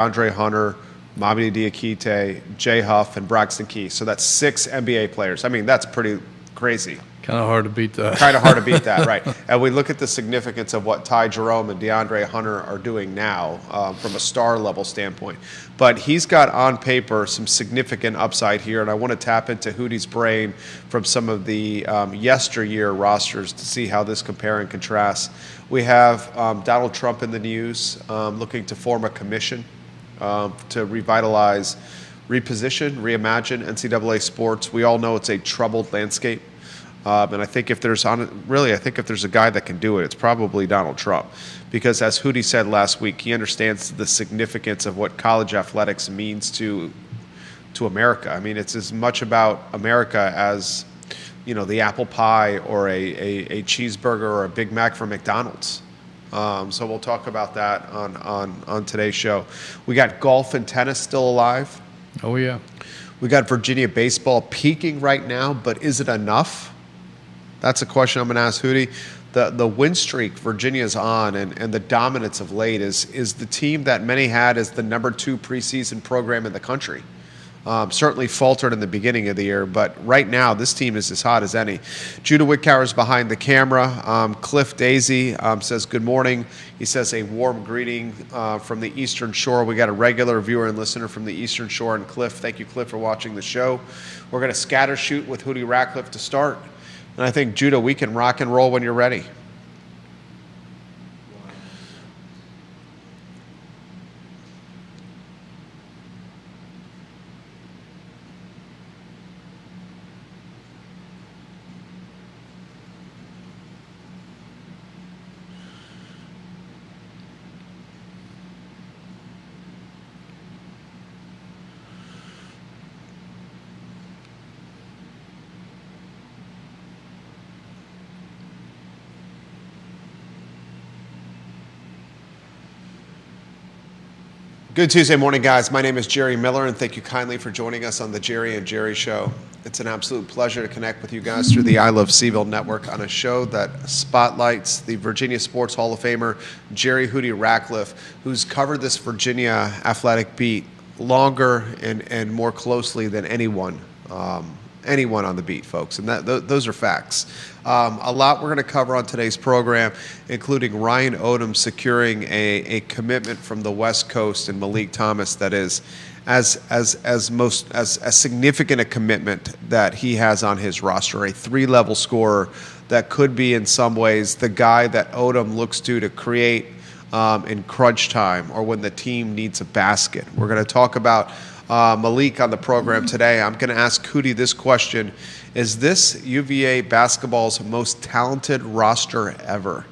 Andre Hunter, Mamadi Diakite, Jay Huff, and Braxton Key. So that's 6 NBA players. I mean, that's pretty crazy. Kind of hard to beat that. Kind of hard to beat that, right. And we look at the significance of what Ty Jerome and DeAndre Hunter are doing now from a star level standpoint. But he's got on paper some significant upside here, and I want to tap into Hootie's brain from some of the yesteryear rosters to see how this compare and contrasts. We have Donald Trump in the news looking to form a commission to revitalize, reposition, reimagine NCAA sports. We all know it's a troubled landscape. And I think if there's a guy that can do it, it's probably Donald Trump. Because as Hootie said last week, he understands the significance of what college athletics means to America. I mean, it's as much about America as, the apple pie or a cheeseburger or a Big Mac from McDonald's. So we'll talk about that on today's show. We got golf and tennis still alive. Oh, yeah. We got Virginia baseball peaking right now, but is it enough? That's a question I'm going to ask Hootie. The win streak Virginia's on and the dominance of late is the team that many had as the number 2 preseason program in the country. Certainly faltered in the beginning of the year, but right now this team is as hot as any. Judah Wickower is behind the camera. Cliff Daisy says good morning. He says a warm greeting from the Eastern Shore. We got a regular viewer and listener from the Eastern Shore, and Cliff, thank you, Cliff, for watching the show. We're going to scatter shoot with Hootie Ratcliffe to start. And I think, Judah, we can rock and roll when you're ready. Good Tuesday morning, guys. My name is Jerry Miller, and thank you kindly for joining us on the Jerry and Jerry Show. It's an absolute pleasure to connect with you guys through the I Love CVille network on a show that spotlights the Virginia Sports Hall of Famer, Jerry Hootie Ratcliffe, who's covered this Virginia athletic beat longer and more closely than anyone on the beat, folks, and those are facts. A lot we're going to cover on today's program, including Ryan Odom securing a commitment from the West Coast and Malik Thomas that is as significant a commitment that he has on his roster, a 3-level scorer that could be in some ways the guy that Odom looks to create in crunch time or when the team needs a basket. We're going to talk about Malik on the program today. I'm going to ask Hootie this question. Is this UVA basketball's most talented roster ever?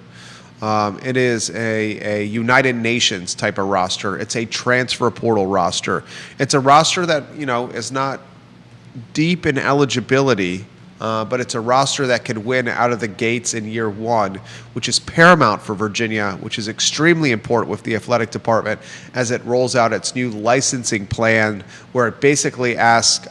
It is a United Nations type of roster. It's a transfer portal roster. It's a roster that, is not deep in eligibility, but it's a roster that could win out of the gates in year one, which is paramount for Virginia, which is extremely important with the athletic department as it rolls out its new licensing plan where it basically asks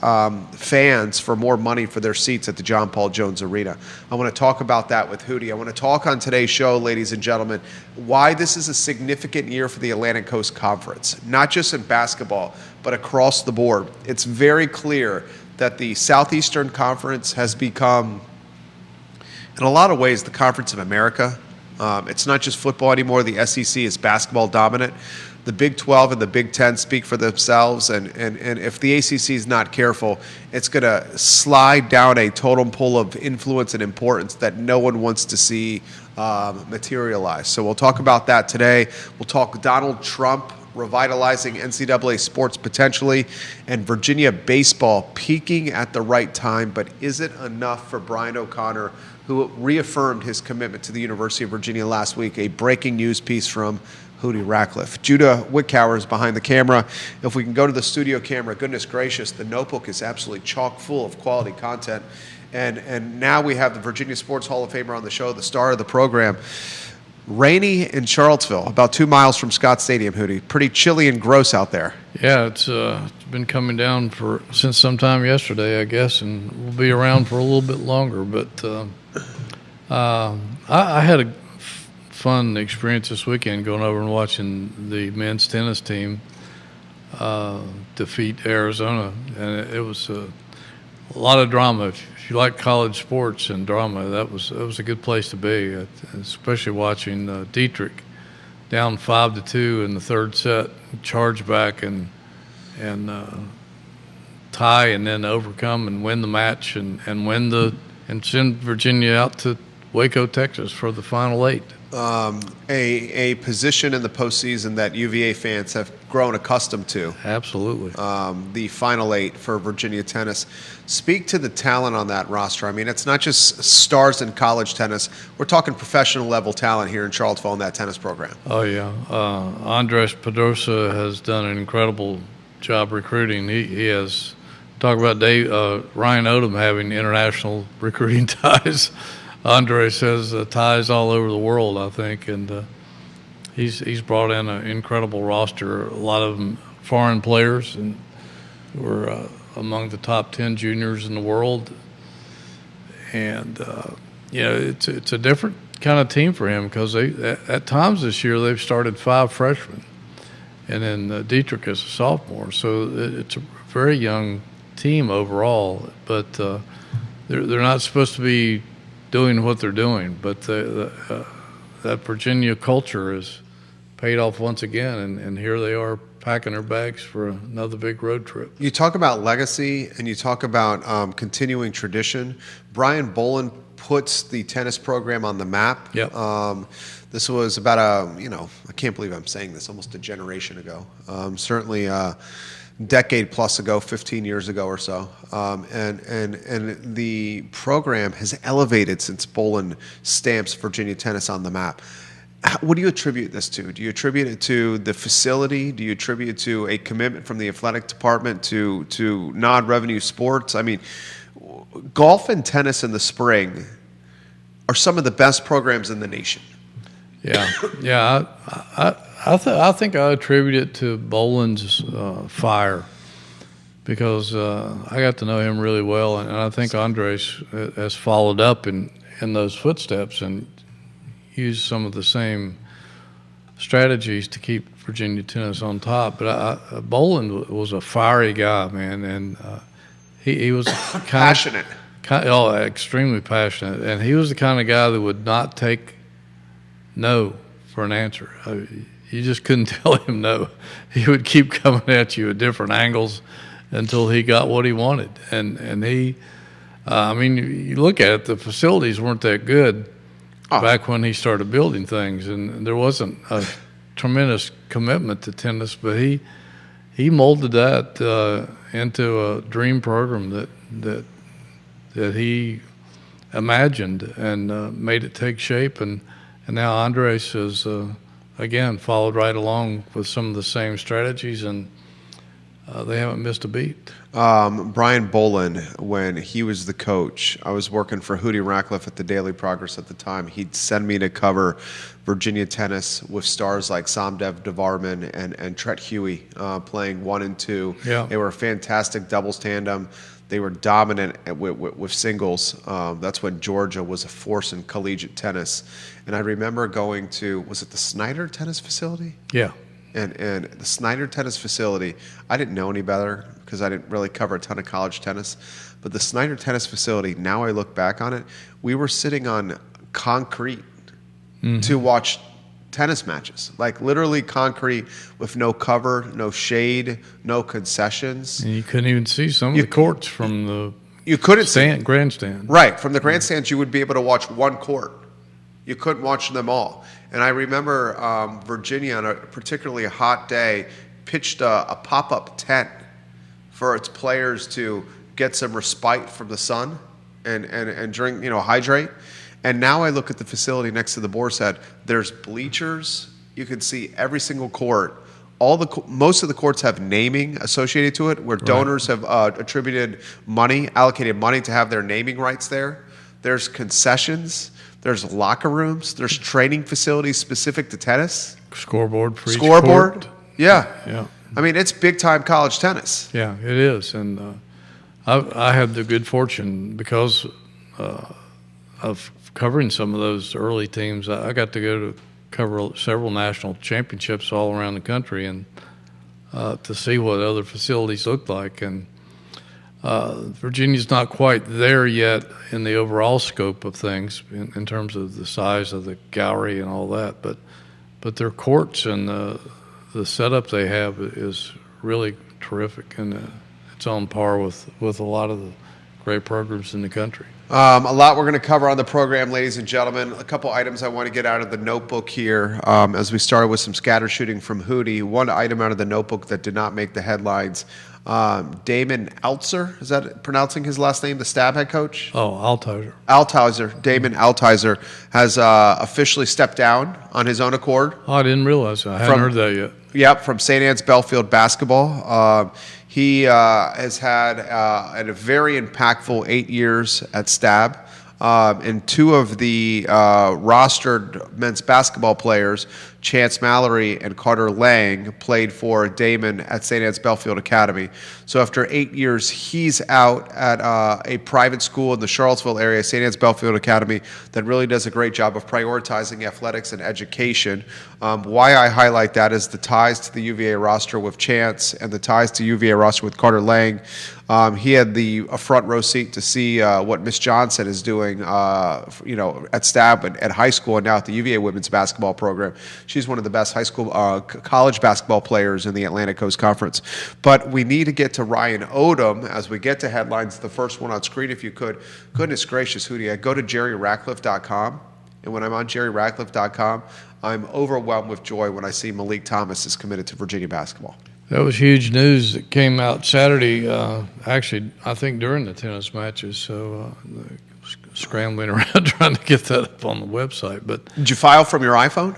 fans for more money for their seats at the John Paul Jones Arena. I want to talk about that with Hootie. I want to talk on today's show, ladies and gentlemen, why this is a significant year for the Atlantic Coast Conference, not just in basketball, but across the board. It's very clear that the Southeastern Conference has become, in a lot of ways, the Conference of America. It's not just football anymore. The SEC is basketball dominant. The Big 12 and the Big 10 speak for themselves, and if the ACC is not careful, it's going to slide down a totem pole of influence and importance that no one wants to see materialize. So we'll talk about that today. We'll talk Donald Trump revitalizing NCAA sports potentially, and Virginia baseball peaking at the right time. But is it enough for Brian O'Connor, who reaffirmed his commitment to the University of Virginia last week? A breaking news piece from Hootie Ratcliffe. Judah Wickower is behind the camera. If we can go to the studio camera, goodness gracious, the notebook is absolutely chock full of quality content. And now we have the Virginia Sports Hall of Famer on the show, the star of the program. Rainy in Charlottesville, about 2 miles from Scott Stadium, Hootie. Pretty chilly and gross out there. Yeah, it's been coming down since sometime yesterday, I guess, and we'll be around for a little bit longer. But I had a fun experience this weekend going over and watching the men's tennis team. defeat Arizona, and it was a lot of drama. If you like college sports and drama, that was a good place to be, especially watching Dietrich down 5-2 in the third set, charge back and tie, and then overcome and win the match and send Virginia out to Waco, Texas for the final 8. A position in the postseason that UVA fans have grown accustomed to. Absolutely. The final 8 for Virginia tennis. Speak to the talent on that roster. I mean, it's not just stars in college tennis. We're talking professional level talent here in Charlottesville in that tennis program. Oh, yeah. Andres Pedrosa has done an incredible job recruiting. He has, talk about Ryan Odom having international recruiting ties. Andres has ties all over the world, I think, and he's brought in an incredible roster. A lot of them foreign players, and were among the top 10 juniors in the world. And it's a different kind of team for him, because at times this year they've started 5 freshmen, and then Dietrich is a sophomore, so it's a very young team overall. But they're not supposed to be doing what they're doing, but that Virginia culture has paid off once again, and here they are packing their bags for another big road trip. You talk about legacy, and you talk about continuing tradition. Brian Bolin puts the tennis program on the map. Yep. This was about I can't believe I'm saying this, almost a generation ago. Certainly a decade plus ago, 15 years ago or so. And the program has elevated since Bolin stamps Virginia tennis on the map. What do you attribute this to? Do you attribute it to the facility? Do you attribute it to a commitment from the athletic department to non-revenue sports? I mean, golf and tennis in the spring are some of the best programs in the nation. Yeah. I think I attribute it to Bolin's fire, because I got to know him really well, and I think Andres has followed up in those footsteps and used some of the same strategies to keep Virginia tennis on top. But Bolin was a fiery guy, man, and he was Passionate. Extremely passionate, and he was the kind of guy that would not take no for an answer. You just couldn't tell him no. He would keep coming at you at different angles until he got what he wanted. And he, you look at it, the facilities weren't that good back when he started building things, and there wasn't a tremendous commitment to tennis, but he molded that into a dream program that he imagined and made it take shape, and now Andres has again followed right along with some of the same strategies, and they haven't missed a beat. Brian Bolin, when he was the coach, I was working for Hootie Ratcliffe at the Daily Progress at the time. He'd send me to cover Virginia tennis with stars like Somdev Devarman and Tret Huey playing 1 and 2. Yeah. They were a fantastic doubles tandem. They were dominant with singles. That's when Georgia was a force in collegiate tennis. And I remember going to, was it the Snyder Tennis Facility? Yeah. And the Snyder Tennis Facility, I didn't know any better because I didn't really cover a ton of college tennis. But the Snyder Tennis Facility, now I look back on it, we were sitting on concrete to watch tennis matches. Like literally concrete with no cover, no shade, no concessions. And you couldn't even see some of the courts from the grandstand. Right. From the grandstands, you would be able to watch one court. You couldn't watch them all. And I remember Virginia, on a particularly hot day, pitched a pop-up tent for its players to get some respite from the sun and drink, hydrate. And now I look at the facility next to the Boar's Head. There's bleachers. You can see every single court. Most of the courts have naming associated to it, where donors have allocated money to have their naming rights there. There's concessions. There's locker rooms. There's training facilities specific to tennis. Scoreboard for each Scoreboard. court. Yeah. I mean, it's big-time college tennis. Yeah, it is. And I had the good fortune, because of covering some of those early teams, I got to go to cover several national championships all around the country, and to see what other facilities look like. And Virginia's not quite there yet in the overall scope of things in terms of the size of the gallery and all that. But their courts and the setup they have is really terrific, and it's on par with a lot of the great programs in the country. A lot we're going to cover on the program, ladies and gentlemen. A couple items I want to get out of the notebook here as we started with some scatter shooting from Hootie. One item out of the notebook that did not make the headlines. Damon Altzer, is that pronouncing his last name, the Stab head coach? Oh, Altizer. Altizer, Damon Altizer has officially stepped down on his own accord. Oh, I didn't realize that. I hadn't heard that yet. Yep, from St. Anne's Belfield basketball. He has had a very impactful 8 years at Stab. And two of the rostered men's basketball players, Chance Mallory and Carter Lang, played for Damon at St. Anne's Belfield Academy. So after 8 years, he's out at a private school in the Charlottesville area, St. Anne's Belfield Academy, that really does a great job of prioritizing athletics and education. Why I highlight that is the ties to the UVA roster with Chance and the ties to UVA roster with Carter Lang. He had a front row seat to see what Miss Johnson is doing, at Stab at high school and now at the UVA women's basketball program. She's one of the best high school, college basketball players in the Atlantic Coast Conference. But we need to get to Ryan Odom as we get to headlines. The first one on screen, if you could. Goodness gracious, Hootie, I go to jerryratcliffe.com, and when I'm on jerryratcliffe.com, I'm overwhelmed with joy when I see Malik Thomas is committed to Virginia basketball. That was huge news that came out Saturday, actually, I think during the tennis matches. So scrambling around trying to get that up on the website. But did you file from your iPhone?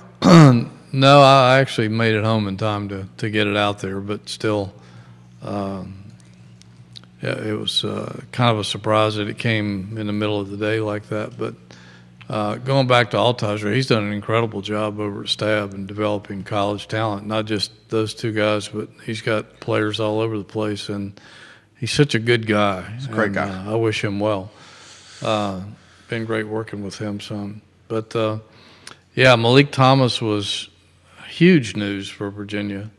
No, I actually made it home in time to get it out there. But still, it was kind of a surprise that it came in the middle of the day like that. But going back to Altizer, he's done an incredible job over at Stab in developing college talent. Not just those two guys, but he's got players all over the place, and he's such a good guy. He's a great guy. I wish him well. Been great working with him some. But, Malik Thomas was huge news for Virginia.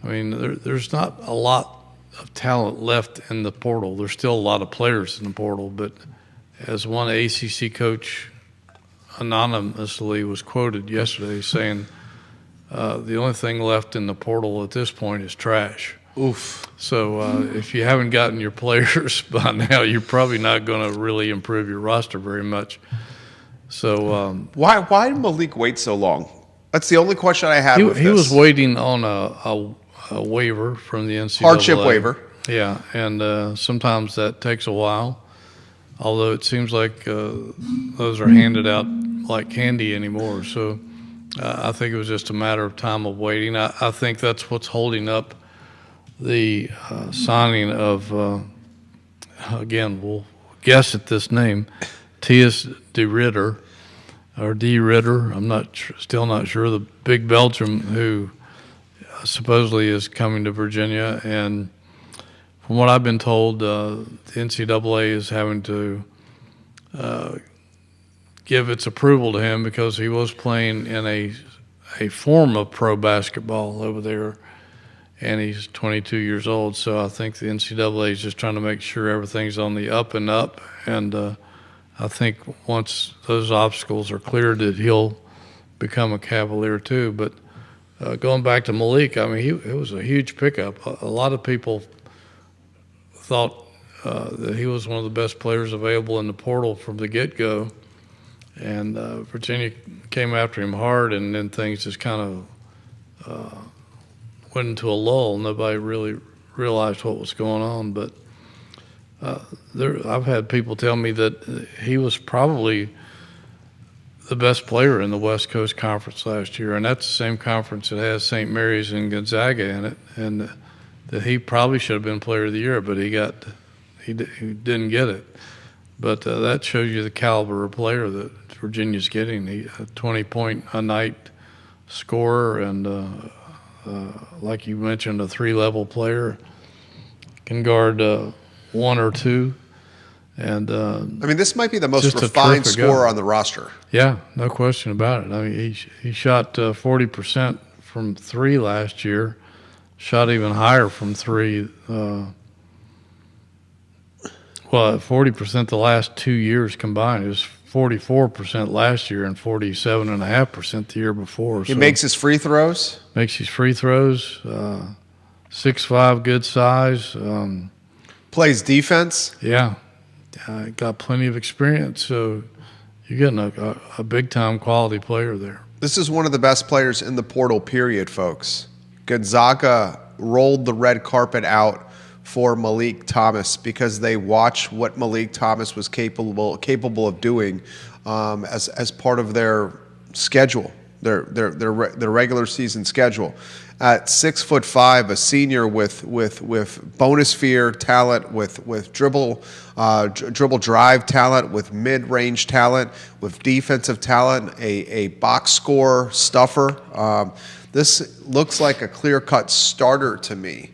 There's not a lot of talent left in the portal. There's still a lot of players in the portal, but as one ACC coach anonymously was quoted yesterday saying, the only thing left in the portal at this point is trash. Oof. So if you haven't gotten your players by now, you're probably not going to really improve your roster very much. So why did Malik wait so long? That's the only question I had with this. He was waiting on a waiver from the NCAA. Hardship waiver. Yeah, and sometimes that takes a while. Although it seems like those are handed out like candy anymore. So I think it was just a matter of time of waiting. I think that's what's holding up the signing of, again, we'll guess at this name, T.S. De Ritter, or D. Ritter. I'm still not sure. The big Belgian who supposedly is coming to Virginia. And from what I've been told, the NCAA is having to give its approval to him because he was playing in a form of pro basketball over there, and he's 22 years old. So I think the NCAA is just trying to make sure everything's on the up and up. And I think once those obstacles are cleared, that he'll become a Cavalier too. But going back to Malik, it was a huge pickup. A lot of people thought that he was one of the best players available in the portal from the get-go. And Virginia came after him hard, and then things just kind of went into a lull. Nobody really realized what was going on. But I've had people tell me that he was probably the best player in the West Coast Conference last year, and that's the same conference that has St. Mary's and Gonzaga in it, and that he probably should have been Player of the Year, but he didn't get it. But that shows you the caliber of player that Virginia's getting. He a 20-point-a-night scorer, and like you mentioned, a three-level player, can guard one or two. And this might be the most refined scorer on the roster. Yeah, no question about it. He shot 40% from three last year. shot even higher from three. Well, 40% the last 2 years combined. It was 44% last year and 47.5% the year before. He makes his free throws? Makes his free throws. 6'5", good size. Plays defense? Yeah. Got plenty of experience. So you're getting a big-time quality player there. This is one of the best players in the portal, period, folks. Gonzaga rolled the red carpet out for Malik Thomas because they watched what Malik Thomas was capable of doing as part of their schedule, their regular season schedule. At 6'5", a senior with bonus sphere talent, with dribble drive talent, with mid-range talent, with defensive talent, a box score stuffer. This looks like a clear-cut starter to me.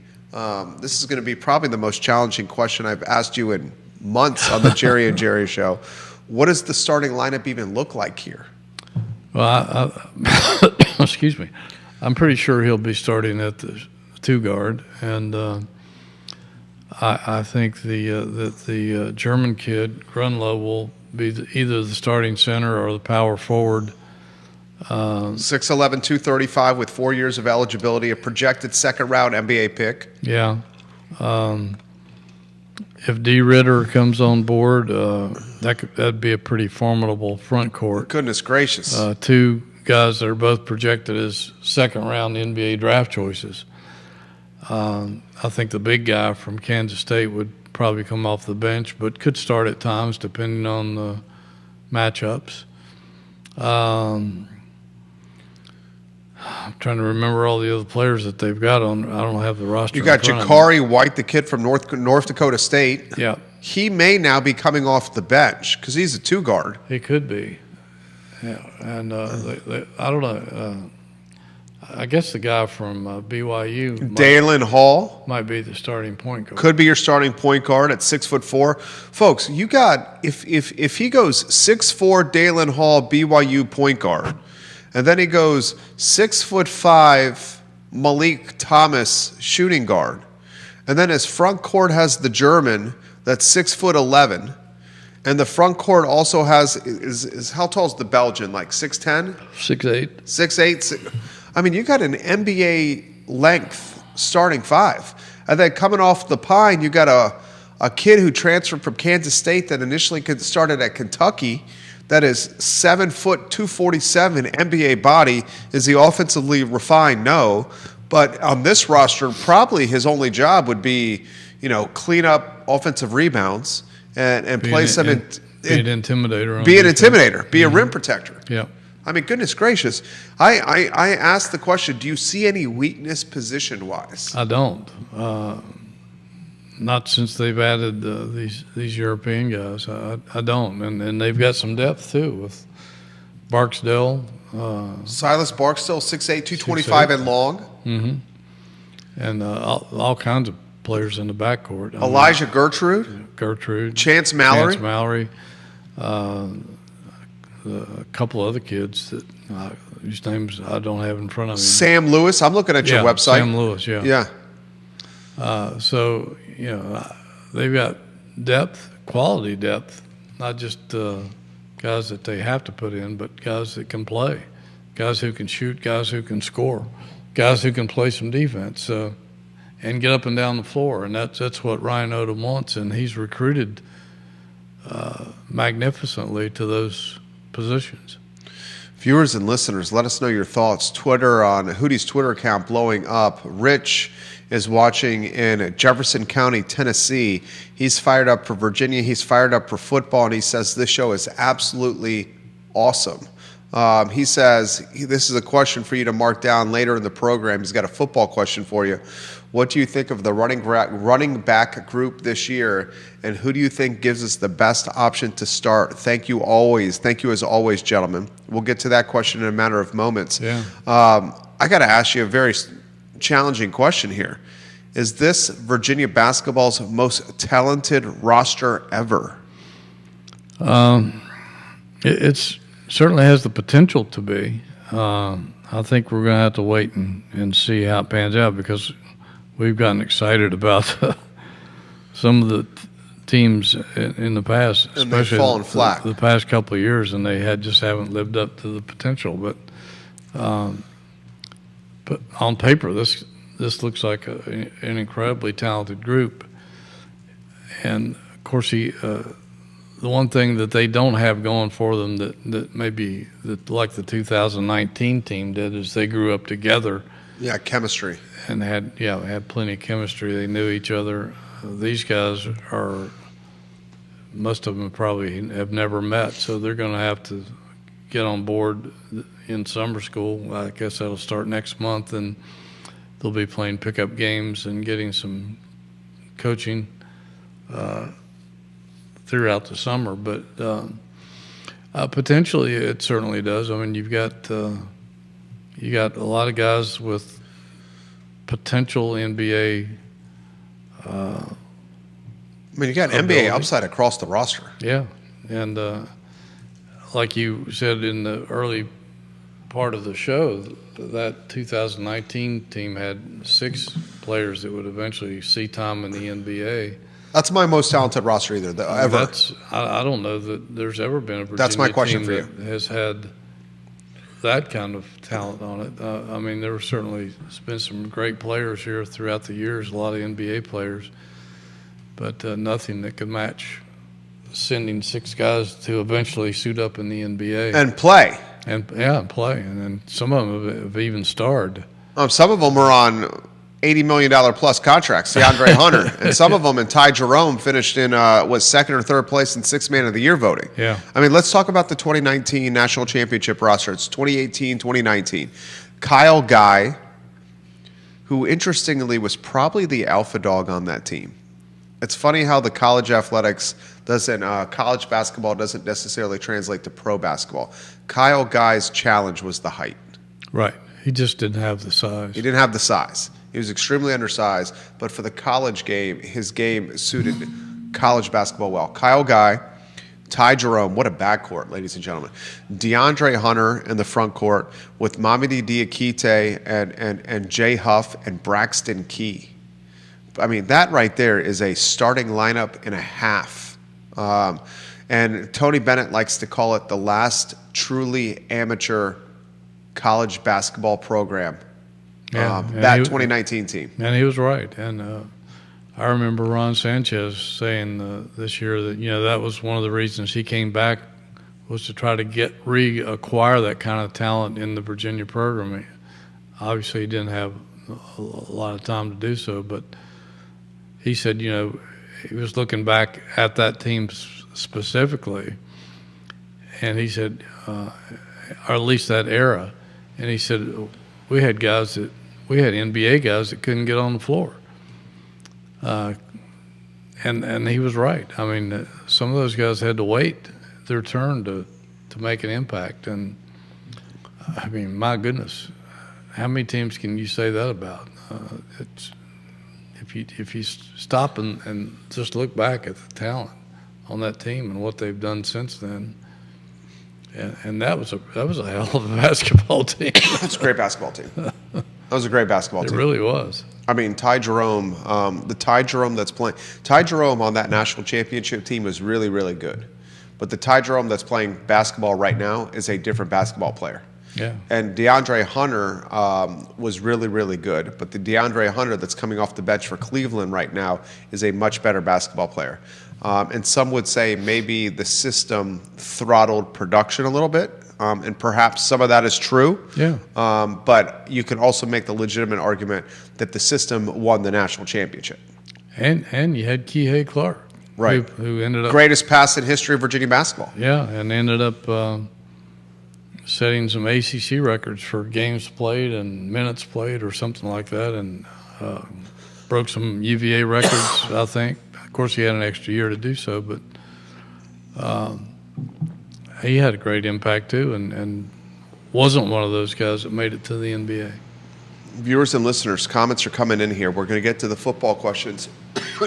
This is going to be probably the most challenging question I've asked you in months on the Jerry and Jerry show. What does the starting lineup even look like here? Well, excuse me. I'm pretty sure he'll be starting at the two guard, and I think that the German kid Grunlow will be either the starting center or the power forward. 6'11", 235 with 4 years of eligibility, a projected second-round NBA pick. Yeah. If D. Ritter comes on board, that'd be a pretty formidable front court. Goodness gracious. Two guys that are both projected as second-round NBA draft choices. I think the big guy from Kansas State would probably come off the bench, but could start at times depending on the matchups. I'm trying to remember all the other players that they've got on. I don't have the roster. You got Jakari White, the kid from North Dakota State. Yeah. He may now be coming off the bench because he's a two guard. He could be. Yeah, and I don't know. I guess the guy from BYU, Dalen Hall, might be the starting point guard. Could be your starting point guard at 6'4". Folks, you got if he goes 6'4", Dalen Hall, BYU point guard. And then he goes 6'5", Malik Thomas, shooting guard. And then his front court has the German that's 6'11", and the front court also has is how tall is the Belgian? Like 6'10", 6'8", 6'8". I mean, you got an NBA length starting five, and then coming off the pine, you got a kid who transferred from Kansas State that initially started at Kentucky. That is 7 foot 247 NBA body. Is he offensively refined? No. But on this roster, probably his only job would be, clean up offensive rebounds and play some. Be an intimidator. Be an intimidator. Be a rim protector. Yeah. I mean, goodness gracious. I asked the question, do you see any weakness position-wise? I don't. Not since they've added these European guys. I don't. And they've got some depth, too, with Barksdale. Silas Barksdale, 6'8", 225 and long. Mm-hmm. And all kinds of players in the backcourt. Elijah Gertrude. Chance Mallory. A couple other kids that whose names I don't have in front of me. Sam Lewis. I'm looking at your website. Sam Lewis, yeah. Yeah. So, they've got depth, quality depth, not just guys that they have to put in, but guys that can play, guys who can shoot, guys who can score, guys who can play some defense and get up and down the floor. And that's what Ryan Odom wants, and he's recruited magnificently to those positions. Viewers and listeners, let us know your thoughts. Twitter on Hootie's Twitter account blowing up. Rich is watching in Jefferson County, Tennessee. He's fired up for Virginia. He's fired up for football, and he says this show is absolutely awesome. He says, this is a question for you to mark down later in the program. He's got a football question for you. What do you think of the running back group this year, and who do you think gives us the best option to start? Thank you always. Thank you as always, gentlemen. We'll get to that question in a matter of moments. Yeah. I got to ask you a very challenging question here. Is this Virginia basketball's most talented roster ever? It certainly has the potential to be. I think we're going to have to wait and see how it pans out because we've gotten excited about some of the teams in the past, And they've especially fallen flat. the past couple of years, and they just haven't lived up to the potential. But on paper, this looks like an incredibly talented group. And of course, the one thing that they don't have going for them that maybe like the 2019 team did is they grew up together. Yeah, chemistry. And had plenty of chemistry. They knew each other. These guys most of them probably have never met, so they're going to have to get on board in summer school. I guess that'll start next month, and they'll be playing pickup games and getting some coaching throughout the summer. But potentially, it certainly does. I mean, you got a lot of guys with potential NBA. I mean, you got NBA upside across the roster. Yeah, and like you said in the early part of the show, that 2019 team had 6 players that would eventually see time in the NBA. That's my most talented roster ever. I don't know that there's ever been a Virginia That's my question team for you. that has had that kind of talent on it. I mean, there certainly has been some great players here throughout the years, a lot of NBA players, but nothing that could match sending 6 guys to eventually suit up in the NBA. And play. And play. And then some of them have even starred. Some of them are on $80 million plus contracts, DeAndre Hunter. And some of them, and Ty Jerome finished in, was second or third place in 6th Man of the Year voting. Yeah. I mean, let's talk about the 2019 National Championship roster. It's 2018, 2019. Kyle Guy, who interestingly was probably the alpha dog on that team. It's funny how the college athletics college basketball doesn't necessarily translate to pro basketball. Kyle Guy's challenge was the height. Right. He just didn't have the size. He didn't have the size. He was extremely undersized, but for the college game, his game suited college basketball well. Kyle Guy, Ty Jerome, what a backcourt, ladies and gentlemen. DeAndre Hunter in the front court with Mamadi Diakite and Jay Huff and Braxton Key. I mean, that right there is a starting lineup and a half. And Tony Bennett likes to call it the last truly amateur college basketball program. That 2019 team. And he was right. And I remember Ron Sanchez saying this year that, that was one of the reasons he came back was to try to reacquire that kind of talent in the Virginia program. Obviously, he didn't have a lot of time to do so, but he said, he was looking back at that team specifically, and he said, or at least that era, and he said, we had NBA guys that couldn't get on the floor. And he was right. I mean, some of those guys had to wait their turn to make an impact. And, I mean, my goodness, how many teams can you say that about? If you stop and just look back at the talent on that team and what they've done since then, and that was a hell of a basketball team. That's a great basketball team. That was a great basketball team. It really was. I mean, Ty Jerome, the Ty Jerome that's playing, Ty Jerome on that national championship team was really, really good. But the Ty Jerome that's playing basketball right now is a different basketball player. Yeah. And DeAndre Hunter was really, really good. But the DeAndre Hunter that's coming off the bench for Cleveland right now is a much better basketball player. And some would say maybe the system throttled production a little bit. And perhaps some of that is true. Yeah. But you can also make the legitimate argument that the system won the national championship. And you had Kihei Clark. Right. Who ended up... Greatest pass in history of Virginia basketball. Yeah, and ended up setting some ACC records for games played and minutes played or something like that, and broke some UVA records, I think. Of course, he had an extra year to do so, but he had a great impact too, and wasn't one of those guys that made it to the NBA. Viewers and listeners, comments are coming in here. We're going to get to the football questions.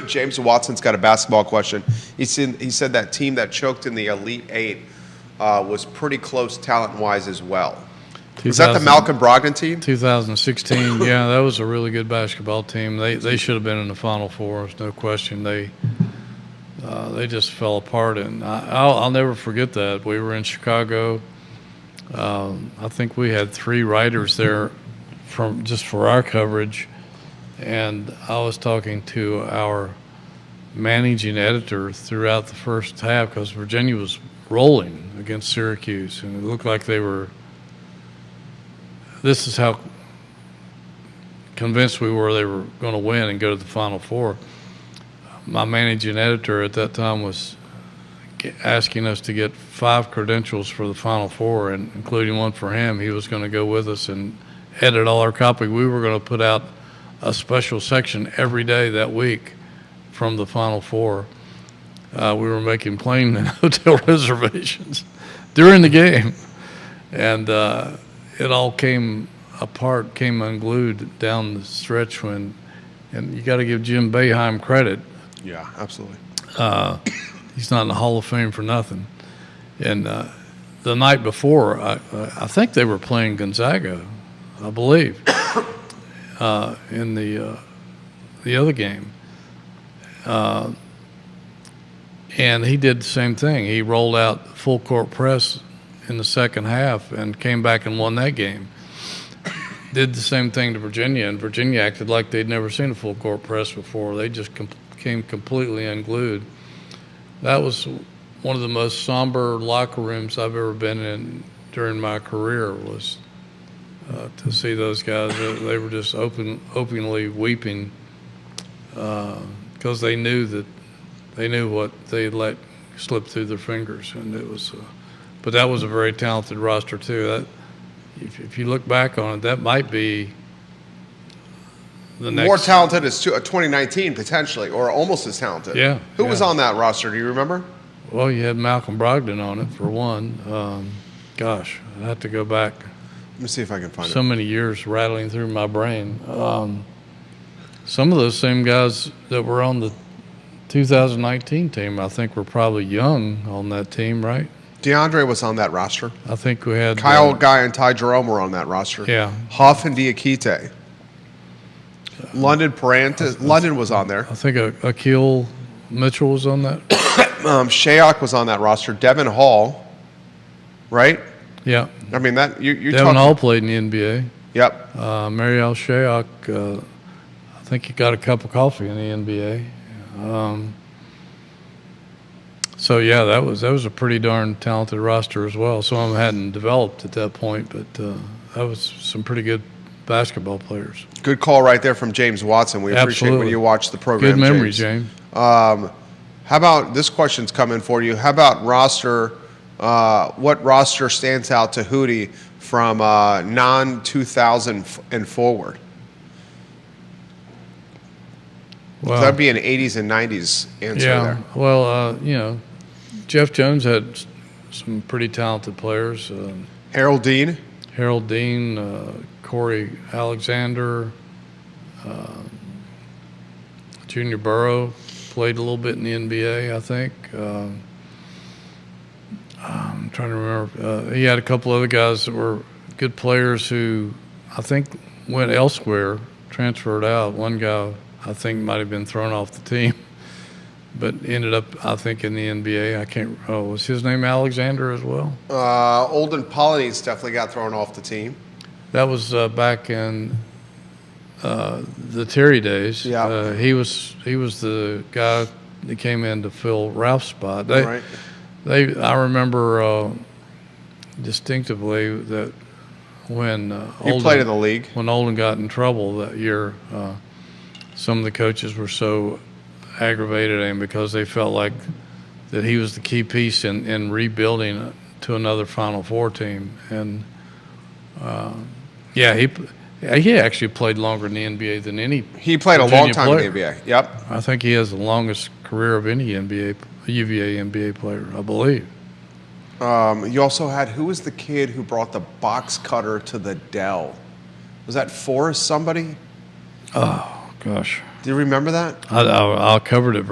James Watson's got a basketball question. He said that team that choked in the Elite Eight was pretty close talent-wise as well. Was that the Malcolm Brogdon team? 2016, yeah, that was a really good basketball team. They should have been in the Final Four, no question. They just fell apart, and I'll never forget that. We were in Chicago. I think we had 3 writers there for our coverage, and I was talking to our managing editor throughout the first half because Virginia was rolling against Syracuse, and it looked like they were. This is how convinced we were they were going to win and go to the Final Four. My managing editor at that time was asking us to get 5 credentials for the Final Four, and including one for him. He was going to go with us and edit all our copy. We were going to put out a special section every day that week from the Final Four. We were making plane and hotel reservations during the game, and it all came apart, came unglued down the stretch and you got to give Jim Boeheim credit. Yeah, absolutely. He's not in the Hall of Fame for nothing. And the night before, I think they were playing Gonzaga, I believe, in the other game. And he did the same thing. He rolled out full court press in the second half and came back and won that game. Did the same thing to Virginia, and Virginia acted like they'd never seen a full court press before. They just came completely unglued. That was one of the most somber locker rooms I've ever been in during my career, was to see those guys. They were just openly weeping because they knew what they had let slip through their fingers, and it was. But that was a very talented roster too. If you look back on it, that might be the next. More talented as 2019 potentially, or almost as talented. Yeah. Who was on that roster? Do you remember? Well, you had Malcolm Brogdon on it for one. Gosh, I'd have to go back. Let me see if I can find it. So many years rattling through my brain. Some of those same guys that were on the 2019 team, I think, were probably young on that team, right? DeAndre was on that roster. I think we had Kyle Guy and Ty Jerome were on that roster. Yeah. Huff and Diakite. London Parantis. London was on there. I think Akil Mitchell was on that. Shayok was on that roster. Devin Hall, right? Yeah. I mean, that you're Devin talking. Hall played in the NBA. Yep. Mariel Shayok, I think he got a cup of coffee in the NBA. So yeah, that was a pretty darn talented roster as well. Some of them hadn't developed at that point, but that was some pretty good basketball players. Good call right there from James Watson. We appreciate Absolutely. when you watch the program. Good memory, James. How about this question's coming for you? How about roster? What roster stands out to Hootie from non-2000 and forward? Well, That'd be an 80s and 90s answer there. Well, Jeff Jones had some pretty talented players. Harold Dean. Corey Alexander, Junior Burrow played a little bit in the NBA, I think. I'm trying to remember. He had a couple other guys that were good players who I think went elsewhere, transferred out. One guy I think might have been thrown off the team, but ended up, I think, in the NBA. Was his name Alexander as well? Olden Polynice definitely got thrown off the team. That was back in the Terry days. Yeah. He was the guy that came in to fill Ralph's spot. Right. I remember distinctively that when He played in the league. When Olden got in trouble that year, some of the coaches were so aggravated at him because they felt like that he was the key piece in rebuilding to another Final Four team. And he actually played longer in the NBA than any. He played Virginia a long time player. in the NBA. Yep. I think he has the longest career of any UVA NBA player, I believe. You also had, who was the kid who brought the box cutter to the Dell? Was that Forrest somebody? Oh gosh. Do you remember that? I covered it.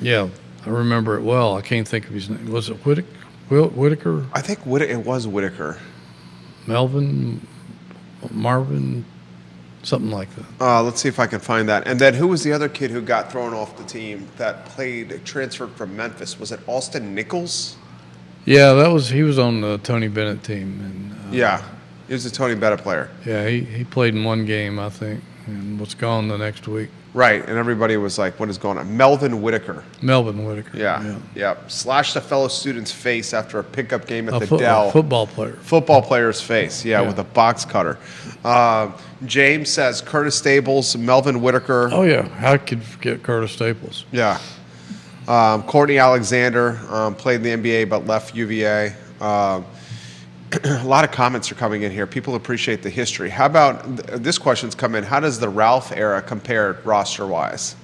Yeah, I remember it well. I can't think of his name. Was it Whitaker? I think it was Whitaker. Melvin, Marvin, something like that. Let's see if I can find that. And then who was the other kid who got thrown off the team that transferred from Memphis? Was it Austin Nichols? Yeah, he was on the Tony Bennett team. And, Yeah, he was a Tony Bennett player. Yeah, he played in one game, I think, and was gone the next week. Right, and everybody was like, what is going on? Melvin Whitaker. Melvin Whitaker. Yeah. Slashed a fellow student's face after a pickup game at the A Dell. football player. Football player's face, with a box cutter. James says Curtis Staples, Melvin Whitaker. Oh, yeah. How could you forget Curtis Staples? Yeah. Courtney Alexander played in the NBA but left UVA. A lot of comments are coming in here. People appreciate the history. How about this question's come in? How does the Ralph era compare roster-wise?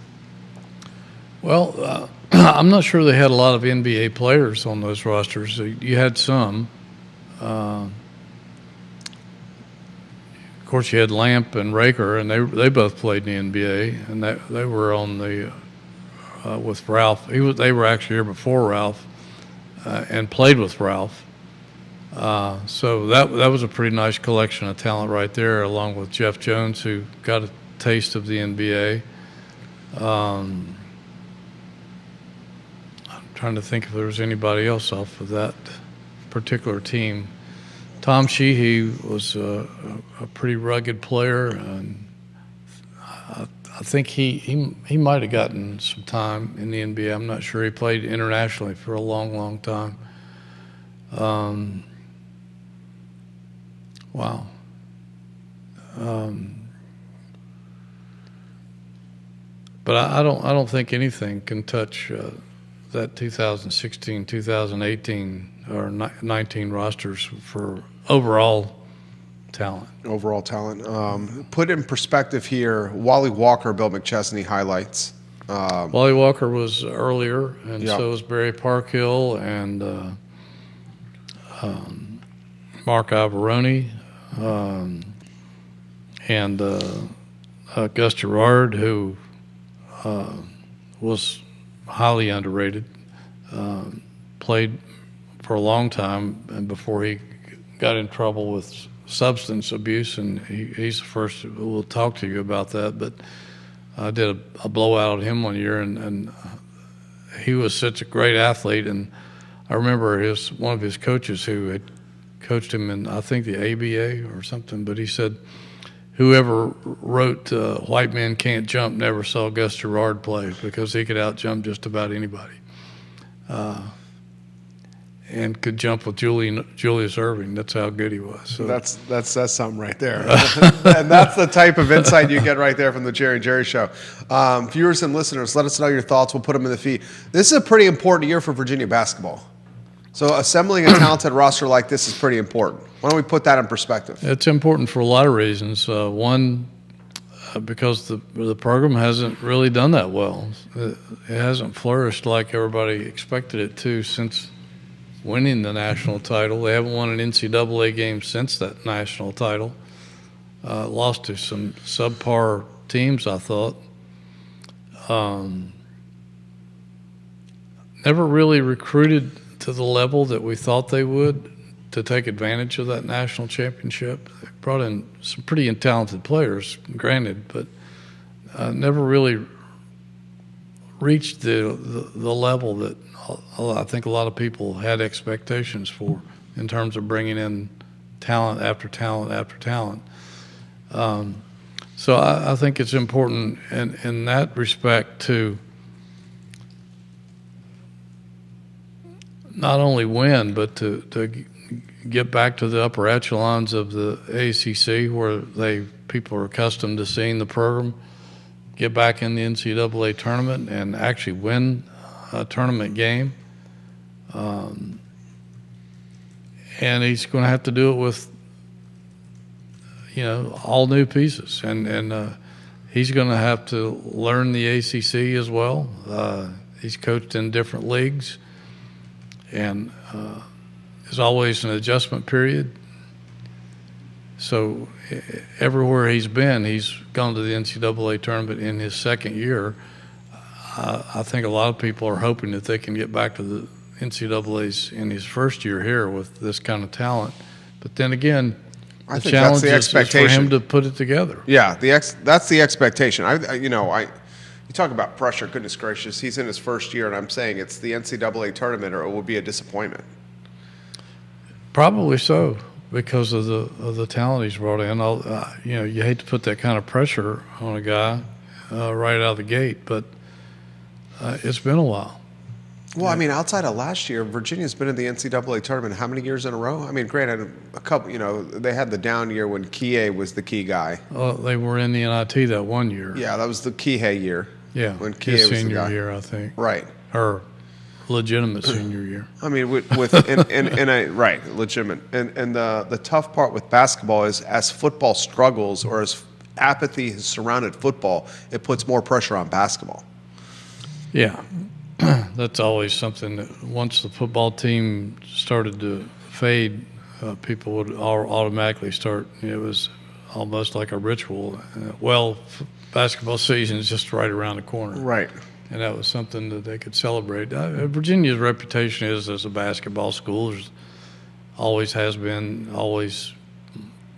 Well, I'm not sure they had a lot of NBA players on those rosters. You had some. Of course, you had Lamp and Raker, and they both played in the NBA, and they were on the with Ralph. They were actually here before Ralph and played with Ralph. So that was a pretty nice collection of talent right there, along with Jeff Jones, who got a taste of the NBA. I'm trying to think if there was anybody else off of that particular team. Tom Sheehy was a pretty rugged player, and I think he might have gotten some time in the NBA. I'm not sure. He played internationally for a long, long time. Wow. But I don't think anything can touch that 2016, 2018, or 19 rosters for overall talent. Overall talent. Put in perspective here, Wally Walker, Bill McChesney highlights. Wally Walker was earlier, and Yep. so was Barry Parkhill and Mark Alvaroni. And Gus Gerard, who was highly underrated, played for a long time, and before he got in trouble with substance abuse, and he's the first who will talk to you about that. But I did a blowout on him one year, and he was such a great athlete. And I remember one of his coaches who had coached him in, I think, the ABA or something, but he said, whoever wrote White Men Can't Jump never saw Gus Gerard play, because he could out-jump just about anybody. And could jump with Julius Erving. That's how good he was. So That's something right there. And that's the type of insight you get right there from the Jerry Jerry Show. Viewers and listeners, let us know your thoughts. We'll put them in the feed. This is a pretty important year for Virginia basketball. So assembling a talented roster like this is pretty important. Why don't we put that in perspective? It's important for a lot of reasons. One, because the program hasn't really done that well. It hasn't flourished like everybody expected it to since winning the national title. They haven't won an NCAA game since that national title. Lost to some subpar teams, I thought. Never really recruited to the level that we thought they would to take advantage of that national championship. They brought in some pretty talented players, granted, but never really reached the level that I think a lot of people had expectations for in terms of bringing in talent after talent after talent. So I think it's important in that respect to not only win, but to get back to the upper echelons of the ACC, where people are accustomed to seeing the program, get back in the NCAA tournament and actually win a tournament game. And he's going to have to do it with, all new pieces. And he's going to have to learn the ACC as well. He's coached in different leagues. And there's always an adjustment period. So everywhere he's been, he's gone to the NCAA tournament in his second year. I think a lot of people are hoping that they can get back to the NCAAs in his first year here with this kind of talent. But then again, I The think that's challenge the is for expectation. him to put it together. Yeah, that's the expectation. You talk about pressure. Goodness gracious, he's in his first year, and I'm saying it's the NCAA tournament, or it will be a disappointment. Probably so, because of the talent he's brought in. You hate to put that kind of pressure on a guy right out of the gate, but it's been a while. Well, I mean, outside of last year, Virginia's been in the NCAA tournament how many years in a row? I mean, granted, a couple. They had the down year when Kie was the key guy. They were in the NIT that one year. Yeah, that was the Kihei year. Yeah, when Kie his was the senior guy. year, I think. Right. Or legitimate senior year. I mean, right, legitimate. And the tough part with basketball is, as football struggles, or as apathy has surrounded football, it puts more pressure on basketball. Yeah, that's always something that once the football team started to fade, people would automatically start. It was almost like a ritual. Basketball season is just right around the corner. Right. And that was something that they could celebrate. Virginia's reputation is as a basketball school. Always has been, always,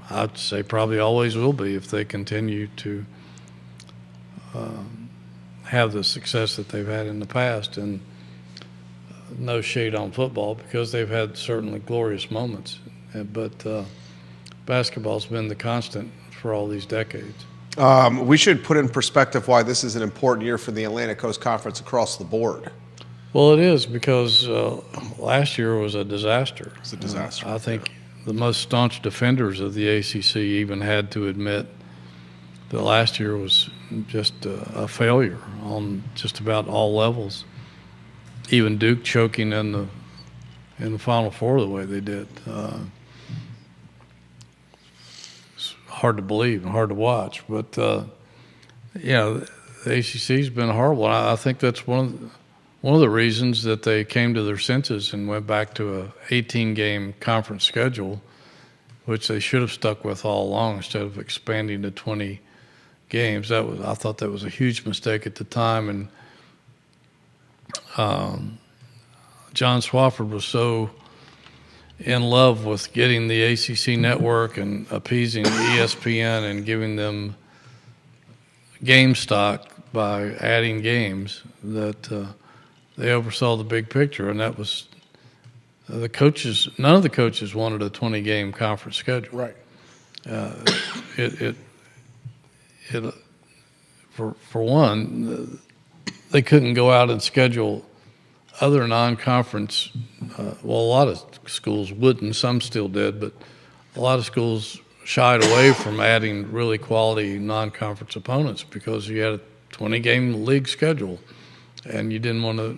I'd say probably always will be, if they continue to have the success that they've had in the past. And no shade on football, because they've had certainly glorious moments. But basketball's been the constant for all these decades. We should put in perspective why this is an important year for the Atlantic Coast Conference across the board. Well, it is, because last year was a disaster. It was a disaster. I think the most staunch defenders of the ACC even had to admit that last year was just a failure on just about all levels. Even Duke choking in the Final Four the way they did. Hard to believe and hard to watch, but the ACC's been horrible. And I think that's one of the reasons that they came to their senses and went back to a 18-game conference schedule, which they should have stuck with all along instead of expanding to 20 games. I thought that was a huge mistake at the time, and John Swofford was so in love with getting the ACC network and appeasing ESPN and giving them game stock by adding games that they oversaw the big picture, and that was the coaches. None of the coaches wanted a 20-game conference schedule. Right. For one, they couldn't go out and schedule other non-conference. A lot of schools wouldn't. Some still did, but a lot of schools shied away from adding really quality non-conference opponents because you had a 20-game league schedule, and you didn't want to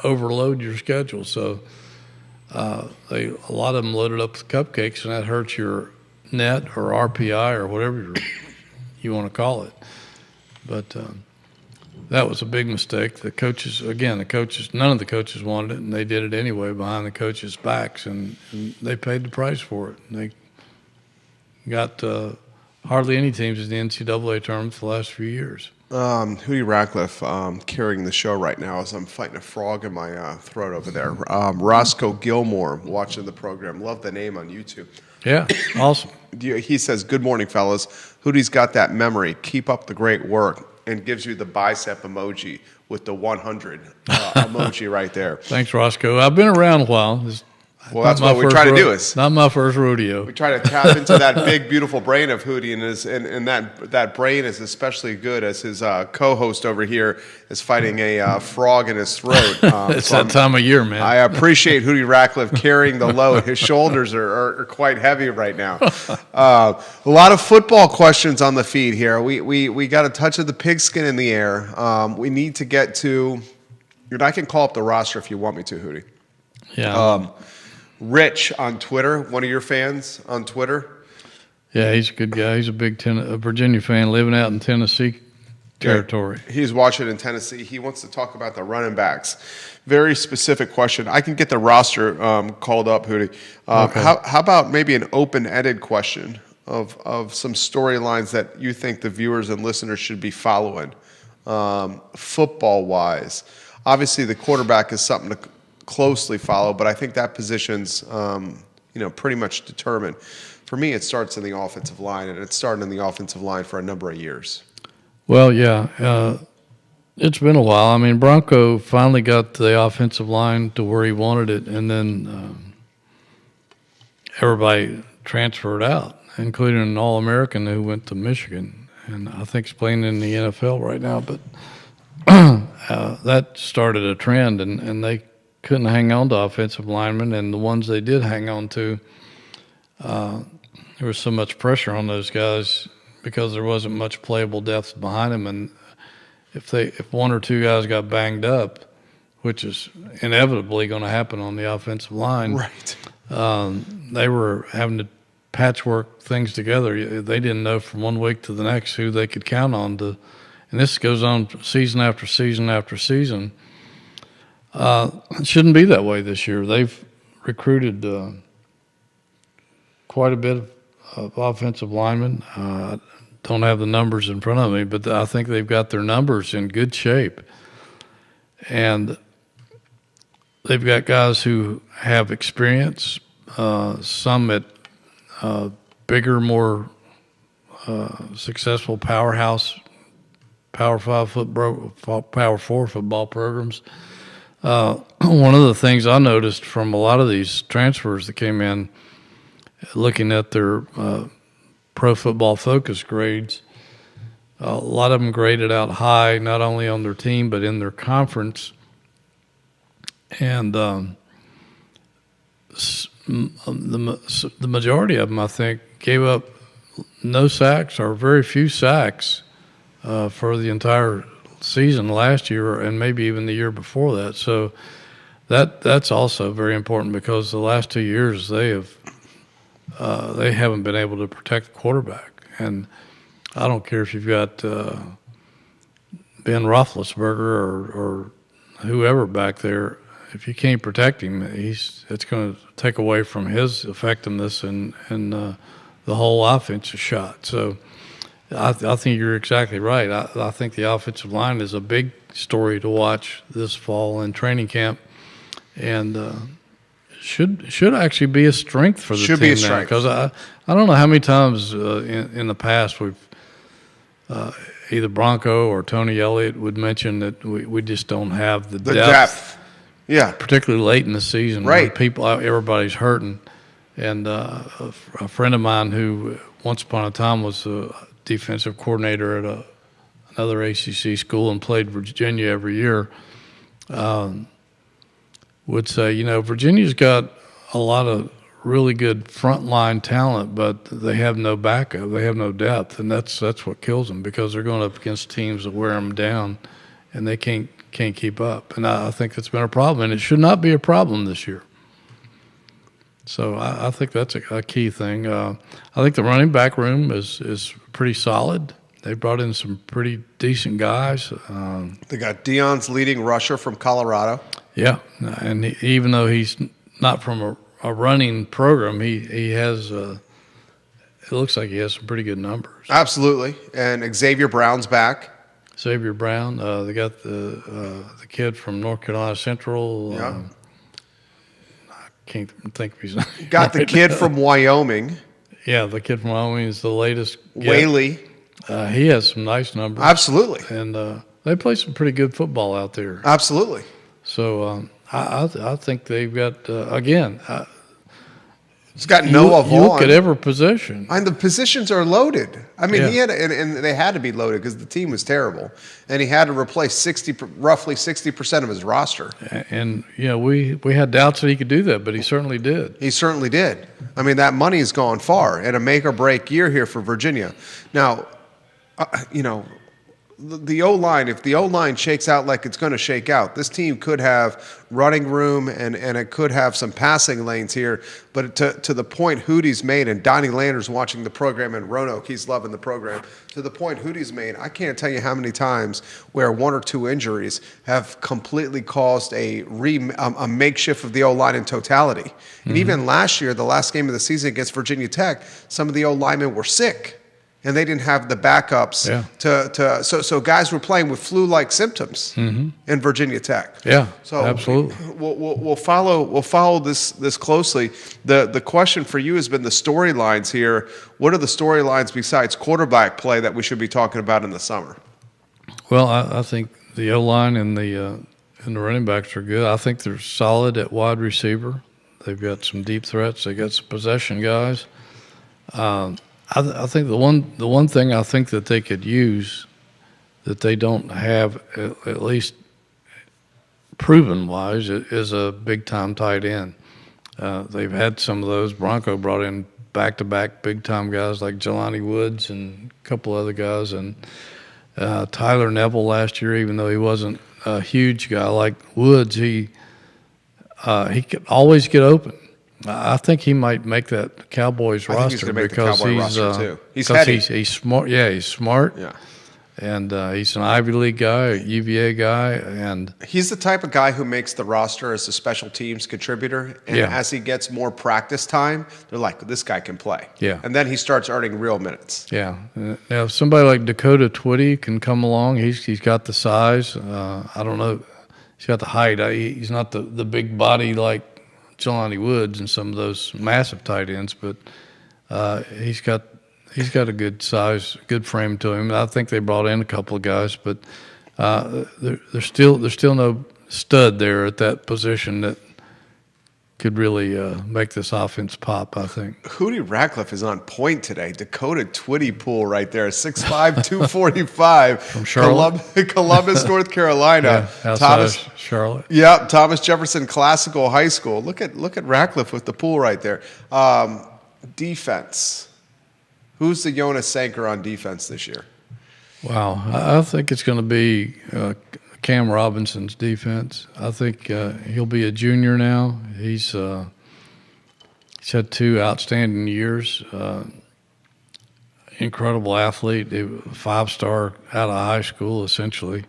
overload your schedule. So a lot of them loaded up with cupcakes, and that hurts your net or RPI or whatever you want to call it. But that was a big mistake. The coaches, none of the coaches wanted it, and they did it anyway behind the coaches' backs, and they paid the price for it. And they got hardly any teams in the NCAA tournament for the last few years. Hootie Ratcliffe carrying the show right now as I'm fighting a frog in my throat over there. Roscoe Gilmore watching the program. Love the name on YouTube. Yeah, awesome. He says, "Good morning, fellas. Hootie's got that memory. Keep up the great work." And gives you the bicep emoji with the 100 emoji right there. Thanks, Roscoe. I've been around a while. Well, that's what we try to do. Is not my first rodeo. We try to tap into that big, beautiful brain of Hootie, and that brain is especially good as his co-host over here is fighting a frog in his throat. It's that time of year, man. I appreciate Hootie Ratcliffe carrying the load. His shoulders are quite heavy right now. A lot of football questions on the feed here. We got a touch of the pigskin in the air. We need to get to, and I can call up the roster if you want me to, Hootie. Yeah. Rich on Twitter, one of your fans on Twitter. Yeah, he's a good guy. He's a big Virginia fan living out in Tennessee territory. Yeah, he's watching in Tennessee. He wants to talk about the running backs. Very specific question. I can get the roster called up, Hootie. Okay. How about maybe an open-ended question of some storylines that you think the viewers and listeners should be following, football-wise? Obviously, the quarterback is something to closely follow, but I think that position's pretty much determined. For me, it starts in the offensive line, and it's started in the offensive line for a number of years. Well, yeah, it's been a while. I mean, Bronco finally got the offensive line to where he wanted it, and then everybody transferred out, including an All-American who went to Michigan, and I think he's playing in the NFL right now. But that started a trend, and they couldn't hang on to offensive linemen, and the ones they did hang on to, there was so much pressure on those guys because there wasn't much playable depth behind them, and if one or two guys got banged up, which is inevitably going to happen on the offensive line, right? They were having to patchwork things together. They didn't know from one week to the next who they could count on to, and this goes on season after season after season. It shouldn't be that way this year. They've recruited quite a bit of offensive linemen. Don't have the numbers in front of me, but I think they've got their numbers in good shape. And they've got guys who have experience, some at bigger, more successful powerhouse, Power 5 Power 4 football programs. One of the things I noticed from a lot of these transfers that came in, looking at their Pro Football Focus grades, a lot of them graded out high, not only on their team but in their conference. And the majority of them, I think, gave up no sacks or very few sacks for the entire season last year and maybe even the year before that. So that's also very important because the last 2 years they haven't been able to protect the quarterback. And I don't care if you've got Ben Roethlisberger or whoever back there. If you can't protect him, it's going to take away from his effectiveness and the whole offensive shot. So I think you're exactly right. I think the offensive line is a big story to watch this fall in training camp, and should actually be a strength for the team now. Because I don't know how many times in the past we've either Bronco or Tony Elliott would mention that we just don't have the depth. Yeah, particularly late in the season, right? When everybody's hurting, and a friend of mine who once upon a time was a defensive coordinator at another ACC school and played Virginia every year, would say, Virginia's got a lot of really good frontline talent, but they have no backup, they have no depth, and that's what kills them because they're going up against teams that wear them down, and they can't keep up. And I think that's been a problem, and it should not be a problem this year. So I think that's a key thing. I think the running back room is pretty solid. They brought in some pretty decent guys. They got Deion's leading rusher from Colorado. Yeah, and even though he's not from a running program, he has it looks like he has some pretty good numbers. Absolutely. And Xavier Brown's back. Xavier Brown. They got the kid from North Carolina Central. Yeah. I can't think of his name. Got the kid from Wyoming. Yeah, the kid from Wyoming is the latest. Whaley. He has some nice numbers. Absolutely. And they play some pretty good football out there. Absolutely. So I think they've got, again, it's got Noah Vaughn. You look at every position. And the positions are loaded. I mean, Yeah. he had, and they had to be loaded because the team was terrible. And he had to replace roughly 60% of his roster. And, we had doubts that he could do that, but he certainly did. He certainly did. I mean, that money's gone far in a make-or-break year here for Virginia. Now, the O-line, if the O-line shakes out like it's going to shake out, this team could have running room and it could have some passing lanes here. But to the point Hootie's made, and Donnie Landers watching the program, and Roanoke, he's loving the program. To the point Hootie's made, I can't tell you how many times where one or two injuries have completely caused a makeshift of the O-line in totality. And even last year, the last game of the season against Virginia Tech, some of the O-linemen were sick. and they didn't have the backups Yeah. so guys were playing with flu-like symptoms in Virginia Tech. Yeah, So absolutely. We'll follow this closely. The question for you has been the storylines here. What are the storylines besides quarterback play that we should be talking about in the summer? Well, I think the O-line and the running backs are good. I think they're solid at wide receiver. They've got some deep threats. They got some possession guys. I think the one thing I think that they could use that they don't have, at least proven wise, is a big time tight end. They've had some of those. Bronco brought in back-to-back big time guys like Jelani Woods and a couple other guys, and Tyler Neville last year, even though he wasn't a huge guy like Woods, he could always get open. I think he might make that Cowboys roster. I think he's going to make the Cowboy roster too. He's heady. He's smart. Yeah, he's smart. Yeah. And he's an Ivy League guy, a UVA guy, and he's the type of guy who makes the roster as a special teams contributor. And as he gets more practice time, they're like, this guy can play. Yeah. And then he starts earning real minutes. Yeah. Now, if somebody like Dakota Twitty can come along, he's got the size. I don't know. He's got the height. He's not the big body like Jelani Woods and some of those massive tight ends, but he's got a good size, good frame to him. I think they brought in a couple of guys, but there's still no stud there at that position that could really make this offense pop, I think. Hootie Ratcliffe is on point today. Dakota Twitty pool right there, 6'5", 245. From Charlotte? Columbus, North Carolina. Yeah, outside of Charlotte. Yeah, Thomas Jefferson Classical High School. Look at Ratcliffe with the pool right there. Defense. Who's the Jonas Sanker on defense this year? Wow. I think it's going to be Cam Robinson's defense. I think he'll be a junior now. He's had 2 outstanding years. Incredible athlete, 5-star out of high school, essentially.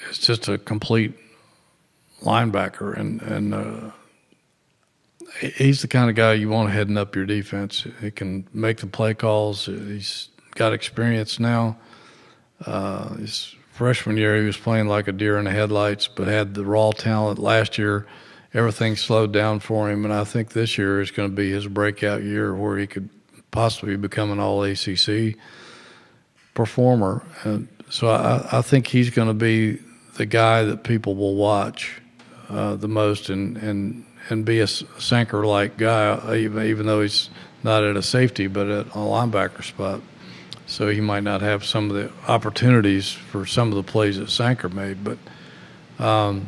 It's just a complete linebacker, and he's the kind of guy you want heading up your defense. He can make the play calls. He's got experience now. His freshman year, he was playing like a deer in the headlights, but had the raw talent. Last year, everything slowed down for him, and I think this year is going to be his breakout year where he could possibly become an all-ACC performer. And so I think he's going to be the guy that people will watch the most and be a Sanker-like guy, even though he's not at a safety but at a linebacker spot. So he might not have some of the opportunities for some of the plays that Sanker made. But I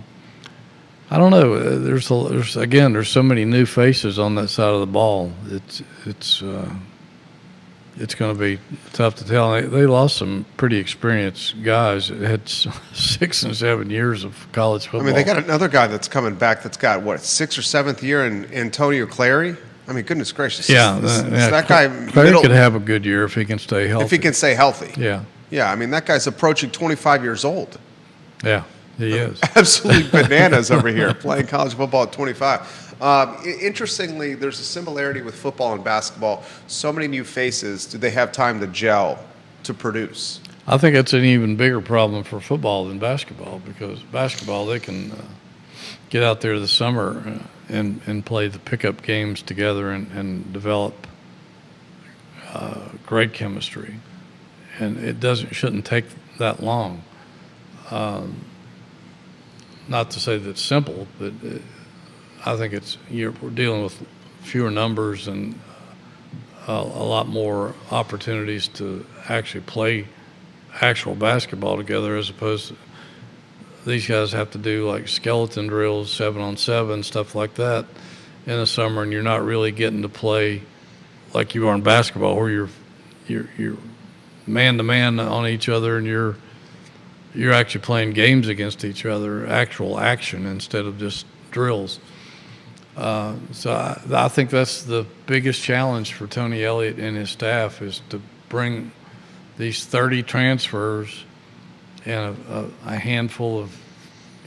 don't know. There's so many new faces on that side of the ball. It's going to be tough to tell. They lost some pretty experienced guys that had 6 and 7 years of college football. I mean, they got another guy that's coming back that's got, 6th or 7th year in Antonio Clary? I mean, goodness gracious. Yeah. That guy. Clary could have a good year if he can stay healthy. If he can stay healthy. Yeah. Yeah, I mean, that guy's approaching 25 years old. Yeah, he is. Absolutely bananas over here, playing college football at 25. Interestingly, there's a similarity with football and basketball. So many new faces. Do they have time to gel, to produce? I think it's an even bigger problem for football than basketball, because basketball, they can get out there this summer and play the pickup games together and develop great chemistry. And it shouldn't take that long. Not to say that it's simple, but I think we're dealing with fewer numbers and a lot more opportunities to actually play actual basketball together, as opposed to these guys have to do like skeleton drills, 7-on-7, stuff like that in the summer, and you're not really getting to play like you are in basketball, where you're man-to-man on each other, and you're actually playing games against each other, actual action instead of just drills. So I think that's the biggest challenge for Tony Elliott and his staff, is to bring these 30 transfers and a handful of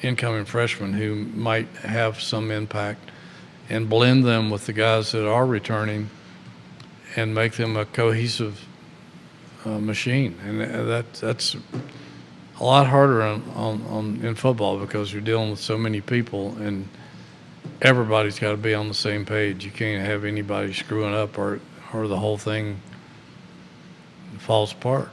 incoming freshmen who might have some impact, and blend them with the guys that are returning and make them a cohesive machine. And that's a lot harder in football because you're dealing with so many people and everybody's got to be on the same page. You can't have anybody screwing up or the whole thing falls apart.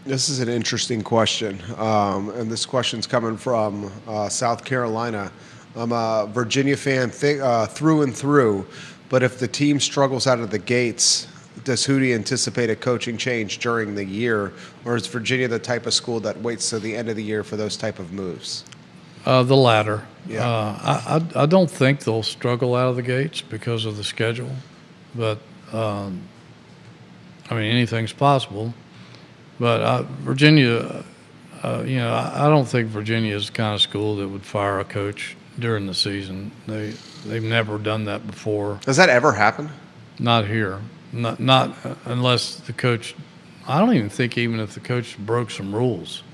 This is an interesting question, and this question's coming from South Carolina. I'm a Virginia fan through and through, but if the team struggles out of the gates, does Hootie anticipate a coaching change during the year, or is Virginia the type of school that waits till the end of the year for those type of moves? The latter. Yeah. I don't think they'll struggle out of the gates because of the schedule, but anything's possible. But Virginia, I don't think Virginia is the kind of school that would fire a coach during the season. They've never done that before. Does that ever happen? Not here. Not unless the coach. I don't even think even if the coach broke some rules.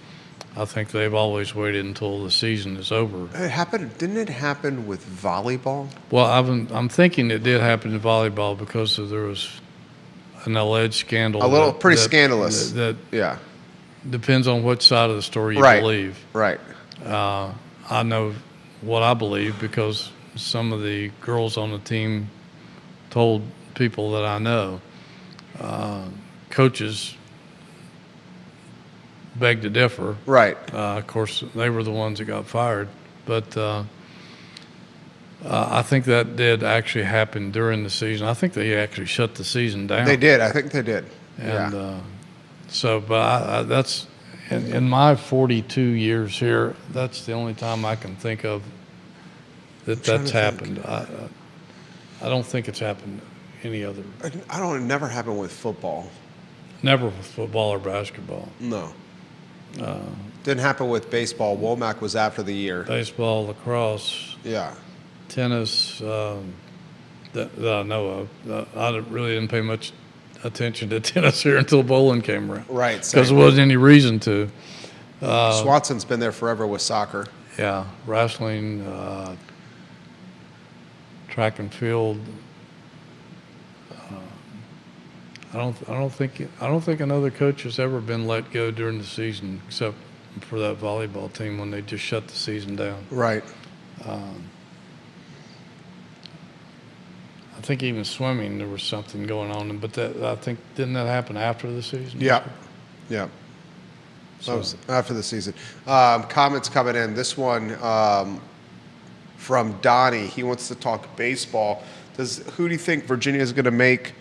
I think they've always waited until the season is over. It happened. Didn't it happen with volleyball? Well, I'm thinking it did happen in volleyball because there was an alleged scandal. Pretty scandalous. That yeah. Depends on which side of the story you believe. Right. I know what I believe because some of the girls on the team told people that I know. Coaches beg to differ. Right. Of course, they were the ones that got fired. But I think that did actually happen during the season. I think they actually shut the season down. They did. I think they did. And yeah. But that's in my 42 years here, that's the only time I can think of that's happened. I don't think it's happened any other. It never happened with football. Never with football or basketball. No. Didn't happen with baseball. Womack was after the year. Baseball, lacrosse. Yeah. Tennis, that I know of. I really didn't pay much attention to tennis here until bowling came around. Right. Because there wasn't any reason to. Swanson's been there forever with soccer. Yeah. Wrestling, track and field. I don't think another coach has ever been let go during the season except for that volleyball team when they just shut the season down. Right. I think even swimming there was something going on, but I think didn't that happen after the season? Yeah. Yeah. So that was after the season. Comments coming in. This one from Donnie. He wants to talk baseball. Who do you think Virginia is going to make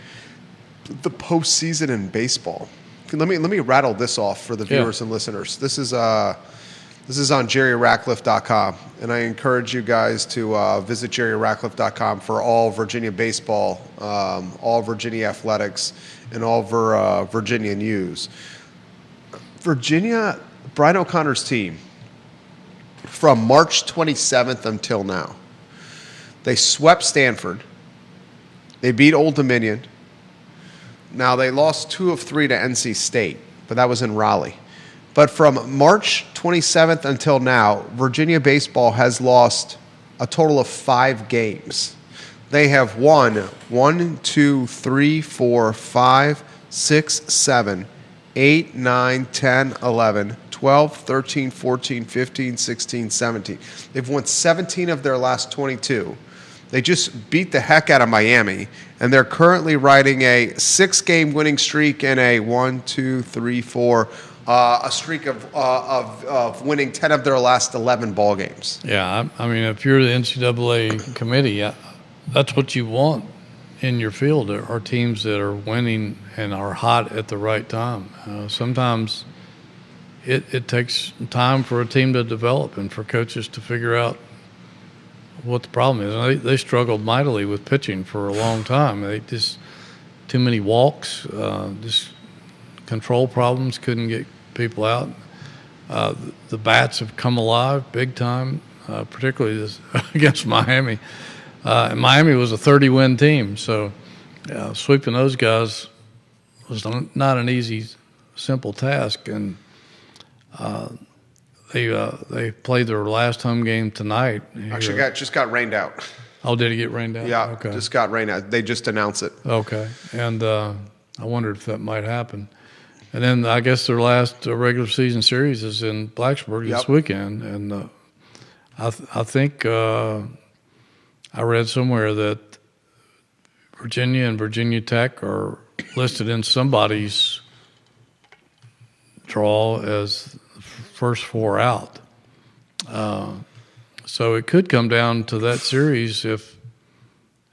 the postseason in baseball? Let me rattle this off for the viewers and listeners. This is on jerryratcliffe.com, and I encourage you guys to visit jerryratcliffe.com for all Virginia baseball, all Virginia athletics, and all Virginia news. Virginia, Brian O'Connor's team, from March 27th until now, they swept Stanford. They beat Old Dominion. Now, they lost 2 of 3 to NC State, but that was in Raleigh. But from March 27th until now, Virginia baseball has lost a total of 5 games. They have won 1, 2, 3, 4, 5, 6, 7, 8, 9, 10, 11, 12, 13, 14, 15, 16, 17. They've won 17 of their last 22. They just beat the heck out of Miami, and they're currently riding a 6-game winning streak and a 1, 2, 3, 4, a streak of winning 10 of their last 11 ball games. Yeah, I mean, if you're the NCAA committee, that's what you want in your field are teams that are winning and are hot at the right time. Sometimes it takes time for a team to develop and for coaches to figure out what the problem is. They struggled mightily with pitching for a long time. They just too many walks, just control problems, couldn't get people out. The bats have come alive big time, particularly against Miami. And Miami was a 30-win team, so sweeping those guys was not an easy, simple task. And they played their last home game tonight. Actually, just got rained out. Oh, did it get rained out? Yeah, Okay. just got rained out. They just announced it. Okay. And I wondered if that might happen. And then I guess their last regular season series is in Blacksburg this weekend. And I think I read somewhere that Virginia and Virginia Tech are listed in somebody's draw as first four out. So it could come down to that series if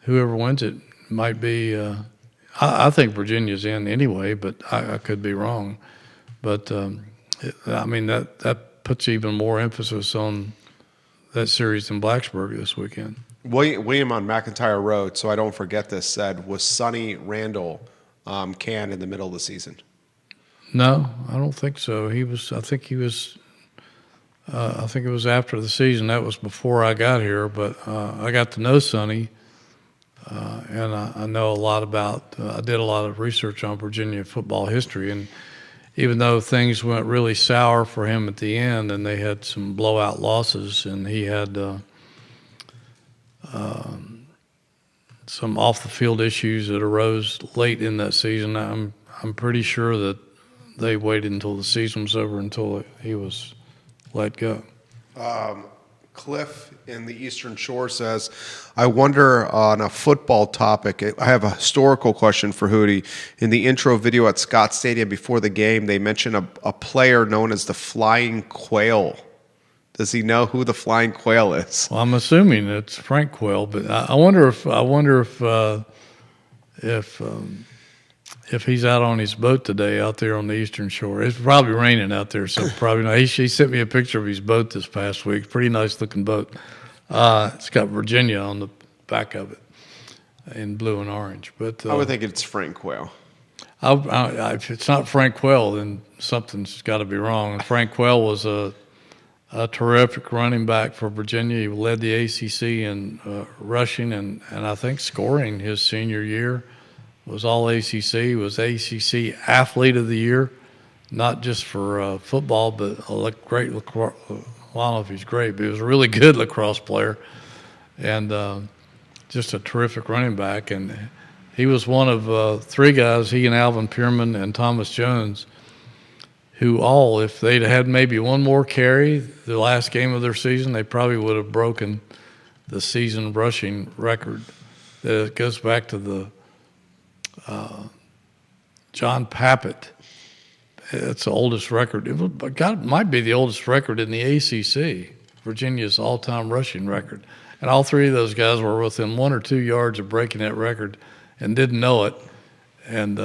whoever wins it might be I think Virginia's in anyway, but I could be wrong. But, I mean, that puts even more emphasis on that series in Blacksburg this weekend. William on McIntyre Road, so I don't forget this, said, was Sonny Randall canned in the middle of the season? No, I don't think so. I think it was after the season. That was before I got here, but I got to know Sonny. And I know a lot about, I did a lot of research on Virginia football history. And even though things went really sour for him at the end and they had some blowout losses and he had some off-the-field issues that arose late in that season, I'm pretty sure that they waited until the season was over until he was let go. Cliff in the Eastern Shore says, I wonder on a football topic, I have a historical question for Hootie. In the intro video at Scott Stadium before the game, they mention a player known as the Flying Quail. Does he know who the Flying Quail is? Well, I'm assuming it's Frank Quail, but I wonder if he's out on his boat today out there on the Eastern Shore. It's probably raining out there, so probably not. He sent me a picture of his boat this past week. Pretty nice looking boat. It's got Virginia on the back of it in blue and orange. But I would think it's Frank Quail. If it's not Frank Quail, then something's got to be wrong. Frank Quail was a terrific running back for Virginia. He led the ACC in rushing and I think scoring his senior year. Was all ACC, was ACC Athlete of the Year, not just for football, but a great lacrosse. Well, I don't know if he's great, but he was a really good lacrosse player and just a terrific running back. And he was one of three guys, he and Alvin Pierman and Thomas Jones, who all, if they'd had maybe one more carry the last game of their season, they probably would have broken the season rushing record. It goes back to the John Pappitt. It's the oldest record. It might be the oldest record in the ACC, Virginia's all-time rushing record. And all three of those guys were within 1 or 2 yards of breaking that record and didn't know it. And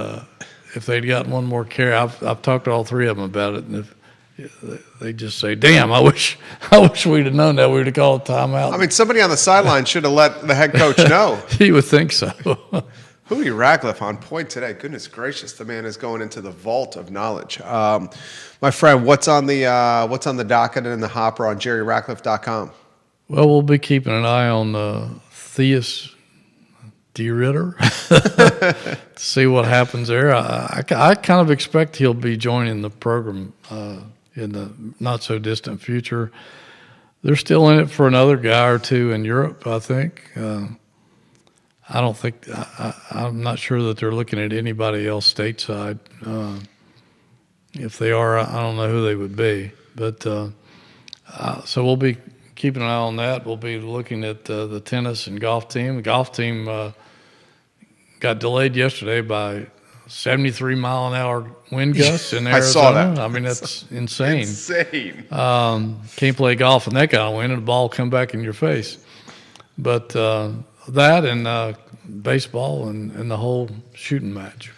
if they'd gotten one more carry, I've talked to all three of them about it, and if they just say, "Damn, I wish we'd have known that. We'd have called a timeout." I mean, somebody on the sideline should have let the head coach know. You would think so. Hootie Ratcliffe on point today. Goodness gracious, the man is going into the vault of knowledge. My friend, what's on the docket and in the hopper on JerryRatcliffe.com? Well, we'll be keeping an eye on Theus D. Ritter to see what happens there. I kind of expect he'll be joining the program in the not so distant future. They're still in it for another guy or two in Europe, I think. I don't think I'm not sure that they're looking at anybody else stateside. If they are, I don't know who they would be. But so we'll be keeping an eye on that. We'll be looking at the tennis and golf team. The golf team got delayed yesterday by 73-mile-an-hour wind gusts in Arizona. I saw that. I mean, that's insane. Insane. Can't play golf in that kind of wind and the ball come back in your face. But that and baseball and the whole shooting match.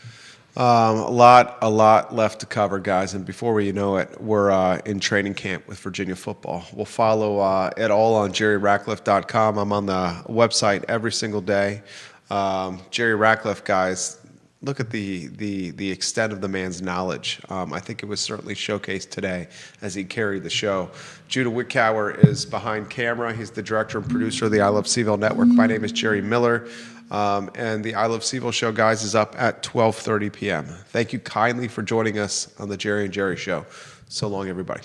A lot left to cover, guys. And before we know it, we're in training camp with Virginia football. We'll follow it all on JerryRatcliffe.com. I'm on the website every single day. Jerry Ratcliffe, guys, look at the extent of the man's knowledge. I think it was certainly showcased today as he carried the show. Judah Wickower is behind camera. He's the director and producer of the I Love CVille Network. My name is Jerry Miller. And the I Love CVille show, guys, is up at 12:30 p.m. Thank you kindly for joining us on the Jerry and Jerry Show. So long, everybody.